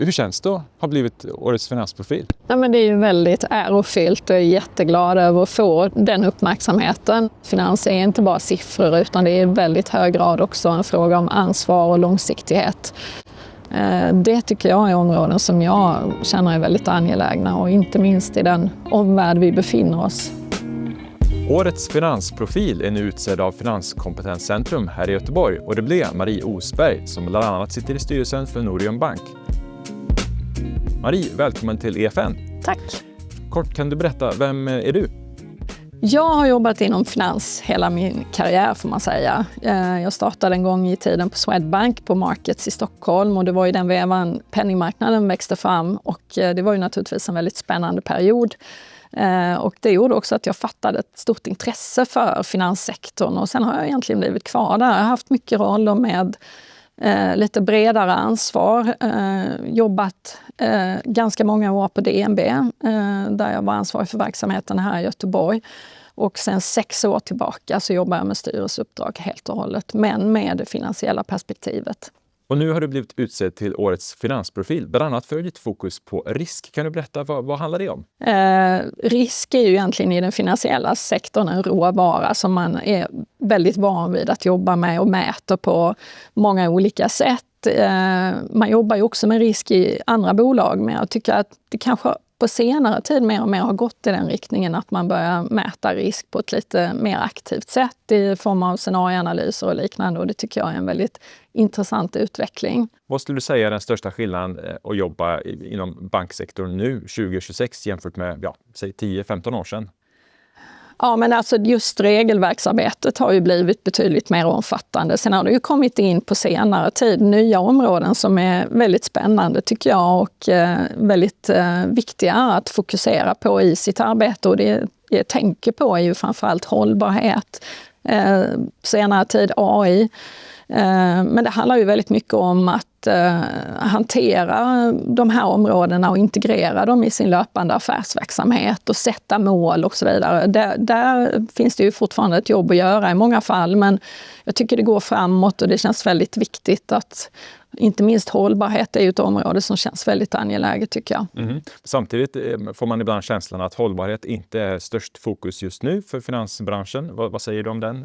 Hur känns det att ha blivit årets finansprofil? Ja, men det är ju väldigt ärofyllt och jag är jätteglad över att få den uppmärksamheten. Finans är inte bara siffror utan det är i väldigt hög grad också en fråga om ansvar och långsiktighet. Det tycker jag är områden som jag känner är väldigt angelägna och inte minst i den omvärld vi befinner oss. Årets finansprofil är nu utsedd av Finanskompetenscentrum här i Göteborg och det blev Marie Osberg som bland annat sitter i styrelsen för Norion Bank. Marie, välkommen till EFN. Tack. Kort, kan du berätta, vem är du? Jag har jobbat inom finans hela min karriär får man säga. Jag startade en gång i tiden på Swedbank på Markets i Stockholm och det var ju den vevan penningmarknaden växte fram och det var ju naturligtvis en väldigt spännande period. Och det gjorde också att jag fattade ett stort intresse för finanssektorn och sen har jag egentligen blivit kvar där. Jag har haft mycket roller med lite bredare ansvar, jobbat ganska många år på DNB där jag var ansvarig för verksamheten här i Göteborg. Och sen 6 år tillbaka så jobbar jag med styrelseuppdrag helt och hållet, men med det finansiella perspektivet. Och nu har du blivit utsedd till årets finansprofil, bland annat för ditt fokus på risk. Kan du berätta, vad handlar det om? Risk är ju egentligen i den finansiella sektorn en råvara som man är väldigt van vid att jobba med och mäter på många olika sätt. Man jobbar ju också med risk i andra bolag, men jag tycker att det kanske på senare tid mer och mer har gått i den riktningen att man börjar mäta risk på ett lite mer aktivt sätt i form av scenarieanalyser och liknande och det tycker jag är en väldigt intressant utveckling. Vad skulle du säga är den största skillnaden att jobba inom banksektorn nu 2026 jämfört med säg 10-15 år sedan? Ja, men alltså just regelverksarbetet har ju blivit betydligt mer omfattande. Sen har det ju kommit in på senare tid nya områden som är väldigt spännande tycker jag och väldigt viktiga att fokusera på i sitt arbete. Och det jag tänker på är ju framförallt hållbarhet, senare tid AI. Men det handlar ju väldigt mycket om att hantera de här områdena och integrera dem i sin löpande affärsverksamhet och sätta mål och så vidare. Där finns det ju fortfarande ett jobb att göra i många fall, men jag tycker det går framåt och det känns väldigt viktigt att inte minst hållbarhet är ju ett område som känns väldigt angeläget tycker jag. Mm. Samtidigt får man ibland känslan att hållbarhet inte är störst fokus just nu för finansbranschen. Vad säger du om den?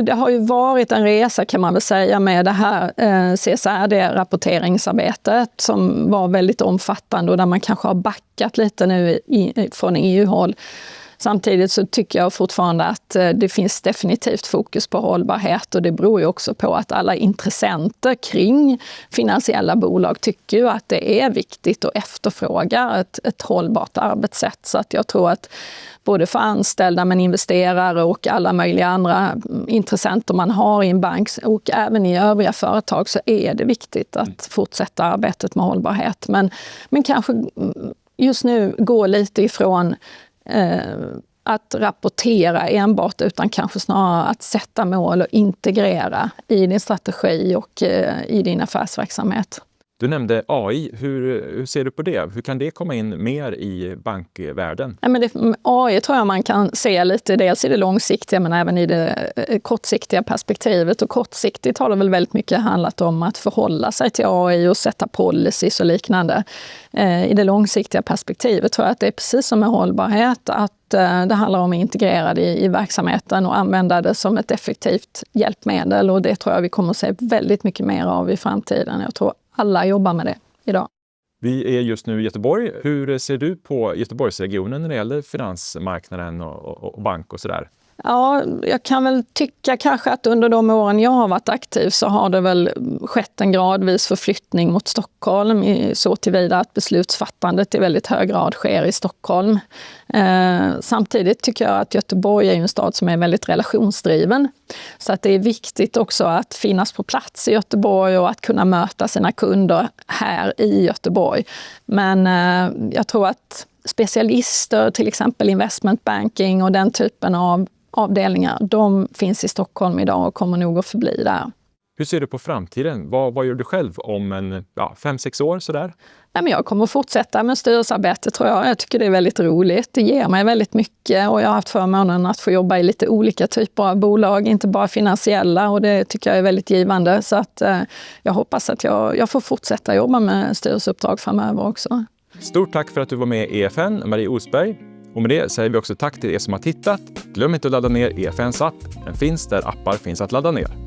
Det har ju varit en resa kan man väl säga med det här CSRD-rapporteringsarbetet som var väldigt omfattande och där man kanske har backat lite nu från EU-håll. Samtidigt så tycker jag fortfarande att det finns definitivt fokus på hållbarhet och det beror ju också på att alla intressenter kring finansiella bolag tycker ju att det är viktigt och efterfrågar ett hållbart arbetssätt. Så att jag tror att både för anställda men investerare och alla möjliga andra intressenter man har i en bank och även i övriga företag så är det viktigt att fortsätta arbetet med hållbarhet. Men kanske just nu gå lite ifrån att rapportera enbart utan kanske snarare att sätta mål och integrera i din strategi och i din affärsverksamhet. Du nämnde AI. Hur ser du på det? Hur kan det komma in mer i bankvärlden? Ja, men AI tror jag man kan se lite dels i det långsiktiga men även i det kortsiktiga perspektivet. Och kortsiktigt har det väl väldigt mycket handlat om att förhålla sig till AI och sätta policies och liknande. I det långsiktiga perspektivet tror jag att det är precis som med hållbarhet att det handlar om att integrera det i verksamheten och använda det som ett effektivt hjälpmedel och det tror jag vi kommer att se väldigt mycket mer av i framtiden. Jag tror alla jobbar med det idag. Vi är just nu i Göteborg. Hur ser du på Göteborgsregionen när det gäller finansmarknaden och bank och sådär? Ja, jag kan väl tycka kanske att under de åren jag har varit aktiv så har det väl skett en gradvis förflyttning mot Stockholm så tillvida att beslutsfattandet i väldigt hög grad sker i Stockholm. Samtidigt tycker jag att Göteborg är en stad som är väldigt relationsdriven. Så att det är viktigt också att finnas på plats i Göteborg och att kunna möta sina kunder här i Göteborg. Men jag tror att specialister, till exempel investment banking och den typen av avdelningar, de finns i Stockholm idag och kommer nog att förbli där. Hur ser du på framtiden? Vad gör du själv om 5-6 år sådär? Nej, men jag kommer fortsätta med styrelsearbete tror jag. Jag tycker det är väldigt roligt. Det ger mig väldigt mycket och jag har haft förmånen att få jobba i lite olika typer av bolag, inte bara finansiella, och det tycker jag är väldigt givande. Så att jag hoppas att jag får fortsätta jobba med styrelseuppdrag framöver också. Stort tack för att du var med i EFN, Marie Osberg. Och med det säger vi också tack till er som har tittat. Glöm inte att ladda ner EFNs app. Den finns där appar finns att ladda ner.